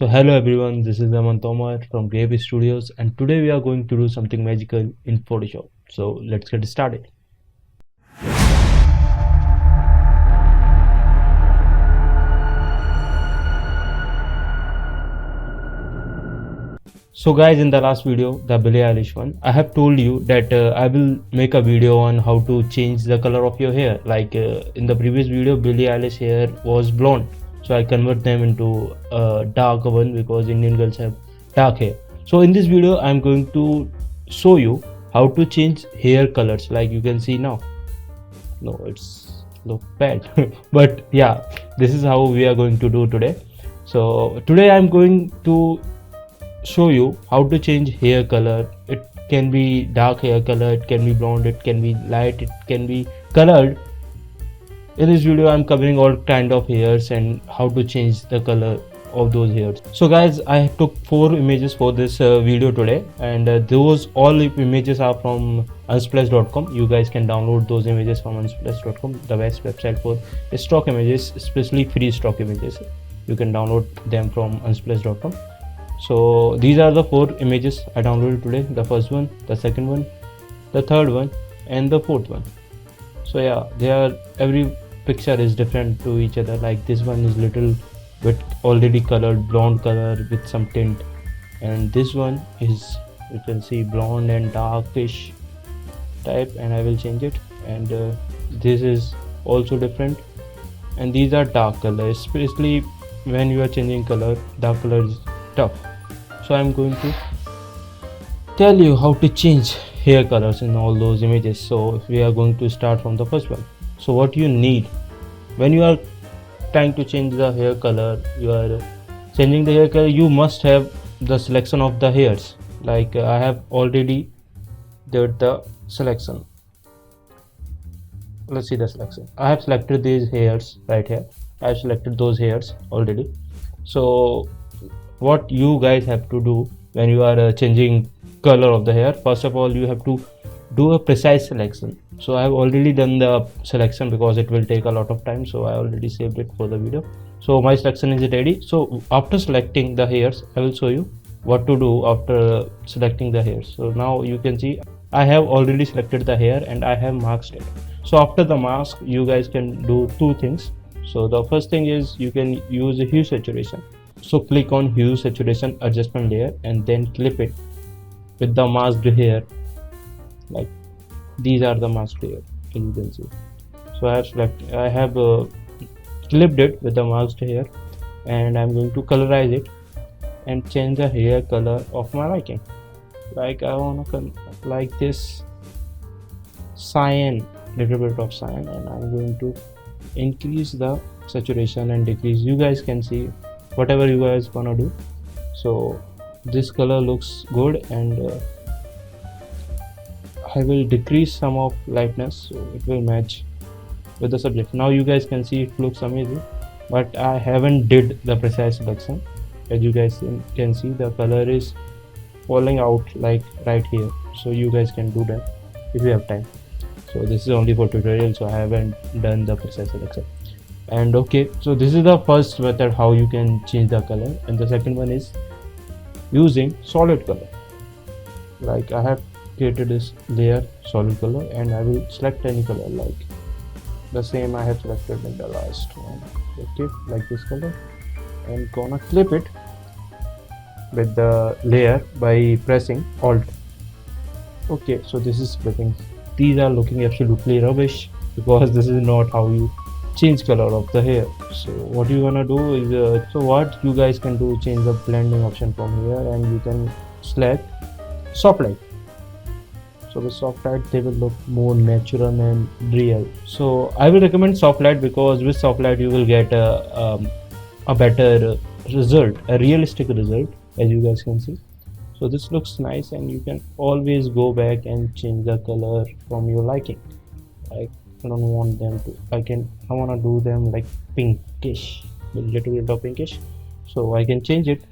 So hello everyone, this is Aman Tomar from Gravy Studios, and today we are going to do something magical in Photoshop. So let's get started. So guys, in the last video, the Billie Eilish one, I have told you that I will make a video on how to change the color of your hair. In the previous video, Billie Eilish hair was blonde, so I convert them into a dark one because Indian girls have dark hair. So in this video, I'm going to show you how to change hair colors. Like you can see now. No, it's look bad, but yeah, this is how we are going to do today. So today I'm going to show you how to change hair color. It can be dark hair color, it can be blonde, it can be light, it can be colored. In this video I'm covering all kind of hairs and how to change the color of those hairs. So guys, I took 4 images for this video today, and those all images are from unsplash.com. You guys can download those images from unsplash.com, the best website for stock images, especially free stock images. You can download them from unsplash.com. So these are the 4 images I downloaded today: the first one, the second one, the third one, and the fourth one. So yeah, every picture is different to each other. Like this one is little bit already colored blonde color with some tint, and this one is, you can see, blonde and darkish type, and I will change it. And this is also different, and these are dark colors. Especially when you are changing color, dark color is tough. So I'm going to tell you how to change hair colors in all those images. So we are going to start from the first one. So what you need when you are trying to change the hair color, you must have the selection of the hairs. Like I have already did the selection. Let's see the selection. I have selected these hairs right here. I have selected those hairs already. So what you guys have to do when you are changing color of the hair, first of all you have to do a precise selection. So I have already done the selection because it will take a lot of time, so I already saved it for the video. So my selection is ready. So after selecting the hairs, I will show you what to do after selecting the hairs. So now you can see I have already selected the hair and I have masked it. So after the mask, you guys can do 2 things. So the first thing is you can use a hue saturation. So click on hue saturation adjustment layer and then clip it with the masked hair. Like these are the masked hair, as you can see. So I have clipped it with the masked hair, and I'm going to colorize it and change the hair color of my liking. Like I want to like this cyan, little bit of cyan, and I'm going to increase the saturation and decrease. You guys can see whatever you guys gonna do. So this color looks good, and I will decrease some of lightness so it will match with the subject. Now you guys can see it looks amazing, but I haven't did the precise selection. As you guys can see, the color is falling out like right here. So you guys can do that if you have time. So this is only for tutorial, so I haven't done the precise selection. And okay, so this is the first method how you can change the color, and the second one is using solid color. Like I have created this layer solid color, and I will select any color like the same I have selected in the last one. Okay, like this color, and gonna clip it with the layer by pressing Alt. Okay, so this is clipping. These are looking absolutely rubbish because this is not how you change color of the hair. So what you gonna do is so what you guys can do, change the blending option from here, and you can select soft light. So with soft light they will look more natural and real. So I will recommend soft light because with soft light you will get a better result, a realistic result, as you guys can see. So this looks nice, and you can always go back and change the color from your liking. Like I don't want them to, I want to do them like pinkish, with little bit of pinkish. So I can change it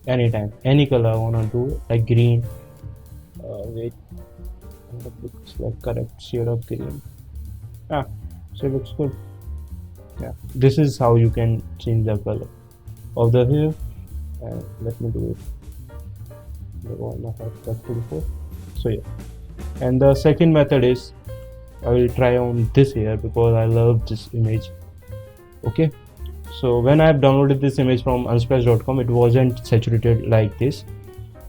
anytime, any color I want to do, like green. Wait, that looks like correct shade of green. So it looks good. Yeah, this is how you can change the color of the hair. and let me do it the one I have tested before. So yeah, and the second method is I will try on this here because I love this image. Okay, so when I have downloaded this image from unsplash.com, it wasn't saturated like this,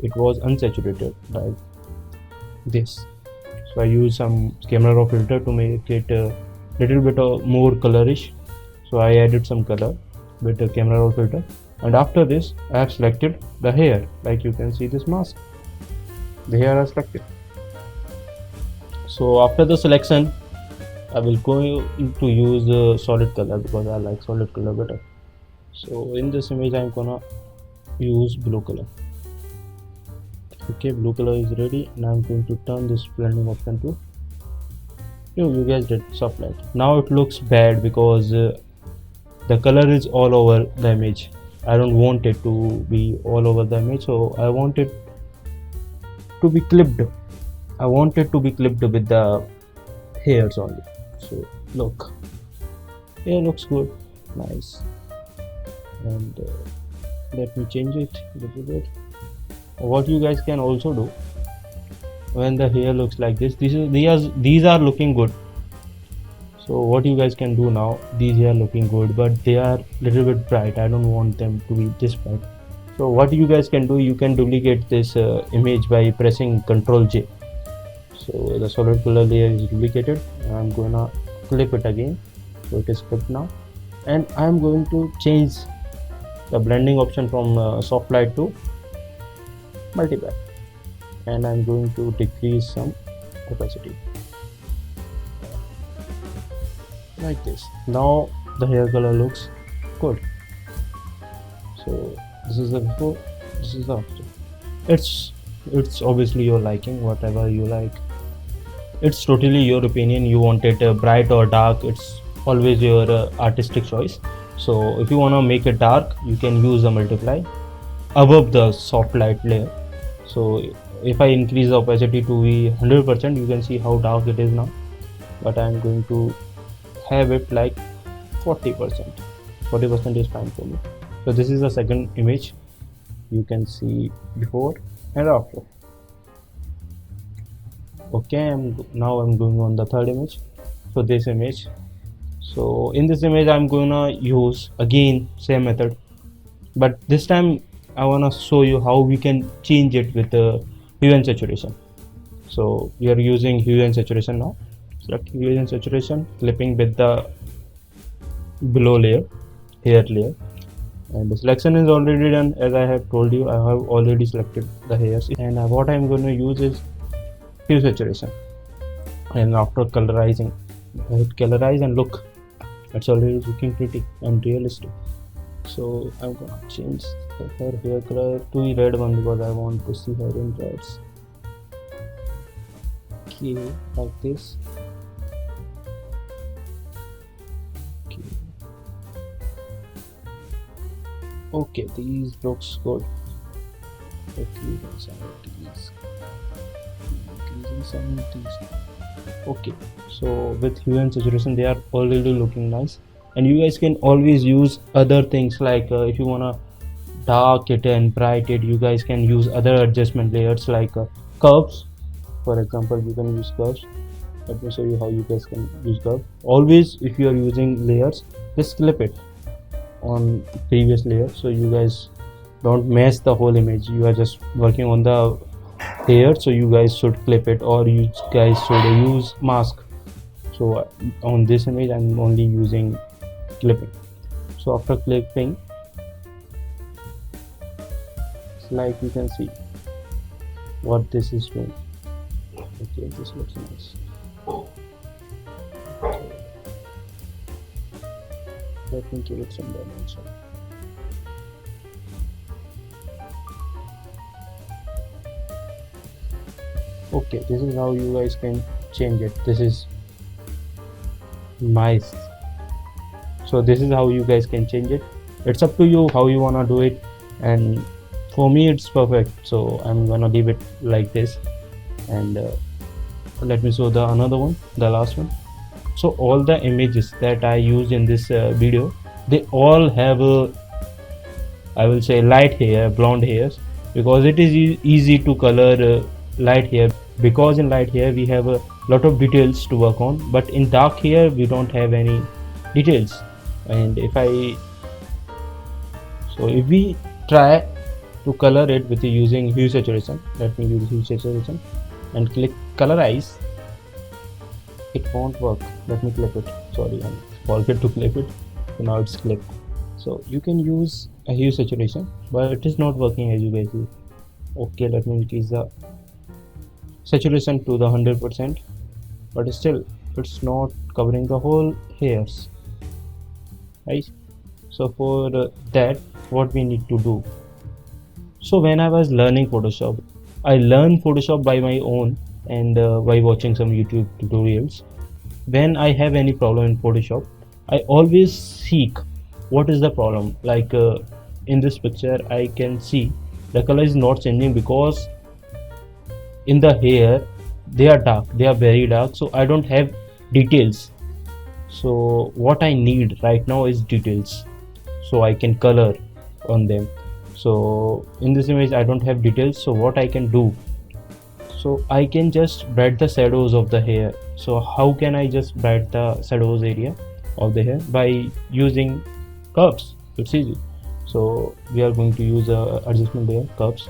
it was unsaturated like this. So I use some camera raw filter to make it a little bit more colorish. So I added some color with the camera raw filter, and after this I have selected the hair. Like you can see this mask, the hair are selected. So after the selection I will go to use solid color because I like solid color better. So in this image I'm gonna use blue color. Okay, blue color is ready, and I'm going to turn this blending option to you guys did soft light. Now it looks bad because the color is all over the image. I don't want it to be all over the image, so I want it to be clipped. I want it to be clipped with the hairs only. So look, hair looks good, nice. And let me change it a little bit. What you guys can also do when the hair looks like this, these are looking good. So what you guys can do now, these are looking good but they are little bit bright. I don't want them to be this bright. So what you guys can do, you can duplicate this image by pressing Ctrl J. So the solid color layer is duplicated. I'm gonna clip it again, so it is clipped now, and I'm going to change the blending option from soft light to multiply, and I'm going to decrease some opacity like this. Now the hair color looks good. So this is the before, this is the after. It's obviously your liking, whatever you like. It's totally your opinion. You want it bright or dark, it's always your artistic choice. So if you want to make it dark, you can use a multiply above the soft light layer. So if I increase the opacity to be 100%, you can see how dark it is now, but I'm going to have it like 40%. 40% is fine for me. So this is the second image. You can see before and after. Okay, now I'm going on the third image. So this image, so in this image I'm gonna use again same method, but this time I wanna show you how we can change it with the hue and saturation. So we are using hue and saturation now. Select hue and saturation, clipping with the below layer, hair layer, and the selection is already done. As I have told you, I have already selected the hairs, and what I'm going to use is hue saturation. And after colorizing, I hit colorize, and look, it's already looking pretty and realistic. So I'm gonna change her hair color to the red one because I want to see her in reds. Okay, like this. Okay, these looks good. Okay, increasing some of these. Okay, so with hue and saturation they are already looking nice, and you guys can always use other things like if you wanna dark it and bright it, you guys can use other adjustment layers like curves. For example, you can use curves. Let me show you how you guys can use curve. Always, if you are using layers, just clip it on previous layer, so you guys don't mess the whole image. You are just working on the hair, so you guys should clip it, or you guys should use mask. So on this image I'm only using clipping. So after clipping, it's like you can see what this is doing. Okay, this looks nice. Let me give it some dimension. Okay, this is how you guys can change it. This is nice. So this is how you guys can change it. It's up to you how you wanna do it, and for me it's perfect. So I'm gonna leave it like this, and let me show the another one, the last one. So all the images that I used in this video, they all have I will say light hair, blonde hairs, because it is easy to color light hair, because in light hair we have a lot of details to work on, but in dark hair we don't have any details. And if we try to color it with using hue saturation, let me use hue saturation and click colorize, it won't work. Let me clip it. Sorry, I forget to clip it. So now it's clipped. So you can use a hue saturation, but it is not working as you guys see. Okay, let me increase the saturation to the 100%, but still it's not covering the whole hairs, right? So for that, what we need to do? So when I was learning Photoshop, I learned Photoshop by my own and by watching some YouTube tutorials. When I have any problem in Photoshop, I always seek what is the problem. Like in this picture, I can see the color is not changing because in the hair they are dark, they are very dark, so I don't have details. So what I need right now is details, so I can color on them. So in this image I don't have details, so what I can do, so I can just bright the shadows of the hair. So how can I just bright the shadows area of the hair? By using curves. It's easy. So we are going to use a adjustment layer, curves.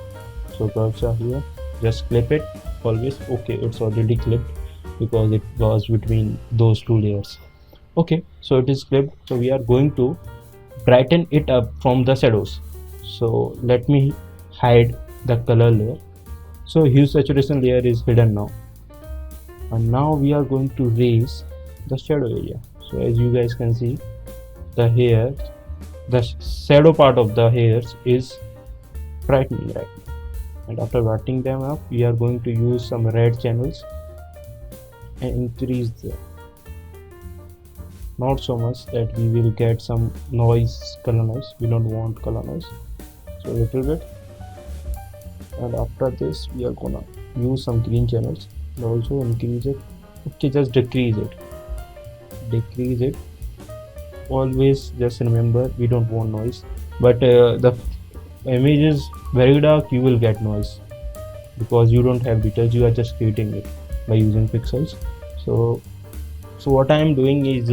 So curves are here, just clip it always. Okay, it's already clipped because it was between those two layers. Okay, so it is clipped. So we are going to brighten it up from the shadows. So let me hide the color layer. So hue saturation layer is hidden now, and now we are going to raise the shadow area. So as you guys can see, the hair, the shadow part of the hairs is brightening right now. And after brightening them up, we are going to use some red channels and increase them, not so much that we will get some noise, color noise. We don't want color noise, so a little bit. And after this we are gonna use some green channels and also increase it. Okay, just decrease it. Always just remember, we don't want noise, but the image is very dark, you will get noise because you don't have details, you are just creating it by using pixels. So what I am doing is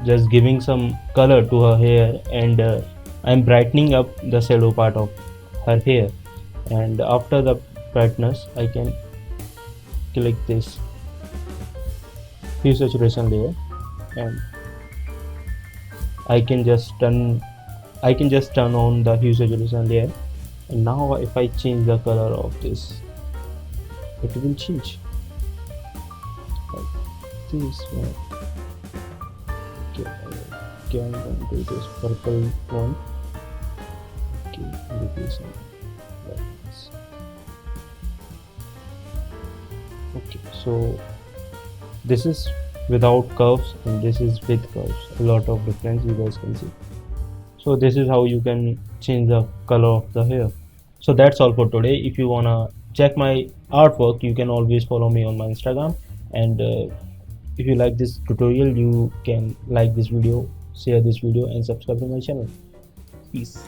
just giving some color to her hair, and I am brightening up the shadow part of her hair. And after the brightness, I can click this hue saturation layer, and I can just turn on the hue saturation layer. And now if I change the color of this, it will change like this one. Okay, I'm going to do this purple one. Okay, replace it like this. Okay, so this is without curves and this is with curves. A lot of difference you guys can see. So this is how you can change the color of the hair. So that's all for today. If you wanna check my artwork, you can always follow me on my Instagram. And if you like this tutorial, you can like this video, share this video, and subscribe to my channel. Peace.